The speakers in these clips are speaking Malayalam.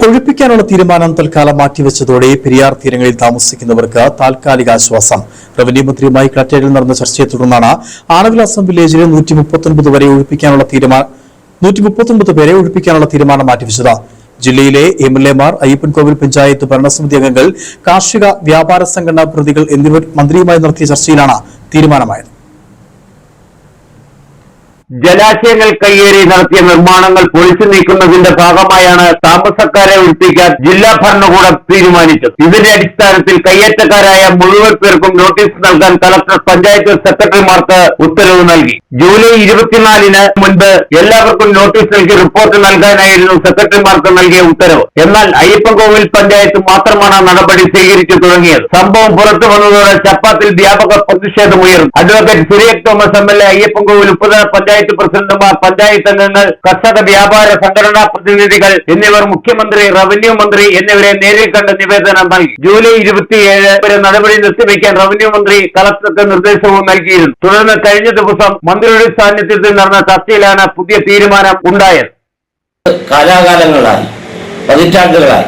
ഒഴിപ്പിക്കാനുള്ള തീരുമാനം തൽക്കാലം മാറ്റിവെച്ചതോടെ പെരിയാർ തീരങ്ങളിൽ താമസിക്കുന്നവർക്ക് താൽക്കാലിക ആശ്വാസം. റവന്യൂ മന്ത്രിയുമായി കളക്ടറേറ്റിൽ നടന്ന ചർച്ചയെ തുടർന്നാണ് ആനവിലാസം വില്ലേജിലെ 139 പേരെ ഒഴിപ്പിക്കാനുള്ള തീരുമാനം മാറ്റിവെച്ചത്. ജില്ലയിലെ എംഎൽഎമാർ, അയ്യപ്പൻകോവിൽ പഞ്ചായത്ത് ഭരണസമിതി അംഗങ്ങൾ, കാർഷിക വ്യാപാര സംഘടനാ പ്രതിനിധികൾ എന്നിവർ മന്ത്രിയുമായി നടത്തിയ ചർച്ചയിലാണ് തീരുമാനമായത്. ജലാശയങ്ങൾ കയ്യേറി നടത്തിയ നിർമ്മാണങ്ങൾ പൊളിച്ചു നീക്കുന്നതിന്റെ ഭാഗമായാണ് താമസക്കാരെ ഒഴിപ്പിക്കാൻ ജില്ലാ ഭരണകൂടം തീരുമാനിച്ചത്. ഇതിന്റെ അടിസ്ഥാനത്തിൽ കയ്യേറ്റക്കാരായ മുഴുവൻ പേർക്കും നോട്ടീസ് നൽകാൻ കളക്ടർ പഞ്ചായത്ത് സെക്രട്ടറിമാർക്ക് ഉത്തരവ് നൽകി. ജൂലൈ 24-ന് മുൻപ് എല്ലാവർക്കും നോട്ടീസ് നൽകി റിപ്പോർട്ട് നൽകാനായിരുന്നു സെക്രട്ടറിമാർക്ക് നൽകിയ ഉത്തരവ്. എന്നാൽ അയ്യപ്പൻകോവിൽ പഞ്ചായത്ത് മാത്രമാണ് നടപടി സ്വീകരിച്ചു തുടങ്ങിയത്. സംഭവം പുറത്തു വന്നതോടെ ചപ്പാത്തിൽ വ്യാപക പ്രതിഷേധമുയർന്നു. അഡ്വക്കേറ്റ് സിറിയക് തോമസ് എംഎൽഎ, അയ്യപ്പൻകോവിൽ ഉപതല പഞ്ചായത്ത് പ്രസിഡന്റുമാർ, പഞ്ചായത്ത് അംഗങ്ങൾ, കർഷക വ്യാപാര സംഘടനാ പ്രതിനിധികൾ എന്നിവർ മുഖ്യമന്ത്രി, റവന്യൂ മന്ത്രി എന്നിവരെ നേരിൽ കണ്ട് നിവേദനം നൽകി. ജൂലൈ 27 വരെ നടപടി നിർത്തിവെക്കാൻ റവന്യൂ മന്ത്രി കളക്ടർക്ക് നിർദ്ദേശവും നൽകിയിരുന്നു. തുടർന്ന് കഴിഞ്ഞ ദിവസം മന്ത്രിയുടെ സാന്നിധ്യത്തിൽ നടന്ന ചർച്ചയിലാണ് പുതിയ തീരുമാനം ഉണ്ടായത്. കാലാകാലങ്ങളായി, പതിറ്റാണ്ടുകളായി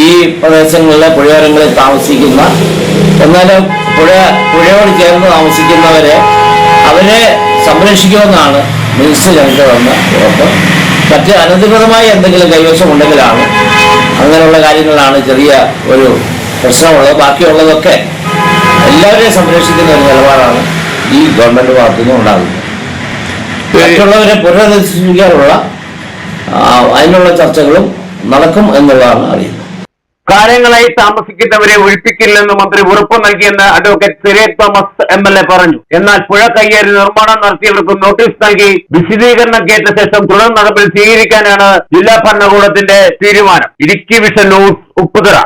ഈ പ്രദേശങ്ങളിലെ പുഴയോരങ്ങളിൽ താമസിക്കുന്ന, എന്നാലും പുഴയോട് ചേർന്ന് താമസിക്കുന്നവരെ സംരക്ഷിക്കുമെന്നാണ് മിനിസ്റ്റർ ഞങ്ങൾക്ക് തന്ന ഉറപ്പ്. മറ്റ് അനധികൃതമായ എന്തെങ്കിലും കൈവശം ഉണ്ടെങ്കിലാണ്, അങ്ങനെയുള്ള കാര്യങ്ങളിലാണ് ചെറിയ ഒരു പ്രശ്നമുള്ളത്. ബാക്കിയുള്ളതൊക്കെ എല്ലാവരെയും സംരക്ഷിക്കുന്ന ഒരു നിലപാടാണ് ഈ ഗവൺമെന്റ് ഭാഗത്തു നിന്ന് ഉണ്ടാകുന്നത്. മറ്റുള്ളവരെ പുനരധിവസിപ്പിക്കാനുള്ള അതിനുള്ള ചർച്ചകളും നടക്കും എന്നുള്ളതാണ് അറിയുന്നത്. കാലങ്ങളായി താമസിക്കുന്നവരെ ഒഴിപ്പിക്കില്ലെന്ന് മന്ത്രി ഉറപ്പ് നൽകിയെന്ന് അഡ്വക്കേറ്റ് സിറിയക് തോമസ് എംഎൽഎ പറഞ്ഞു. എന്നാൽ പുഴ കയ്യേറി നിർമ്മാണം നടത്തിയവർക്ക് നോട്ടീസ് നൽകി വിശദീകരണം കേട്ട ശേഷം തുടർ നടപടി സ്വീകരിക്കാനാണ് ജില്ലാ ഭരണകൂടത്തിന്റെ തീരുമാനം. Idukki vision news, Upputhara.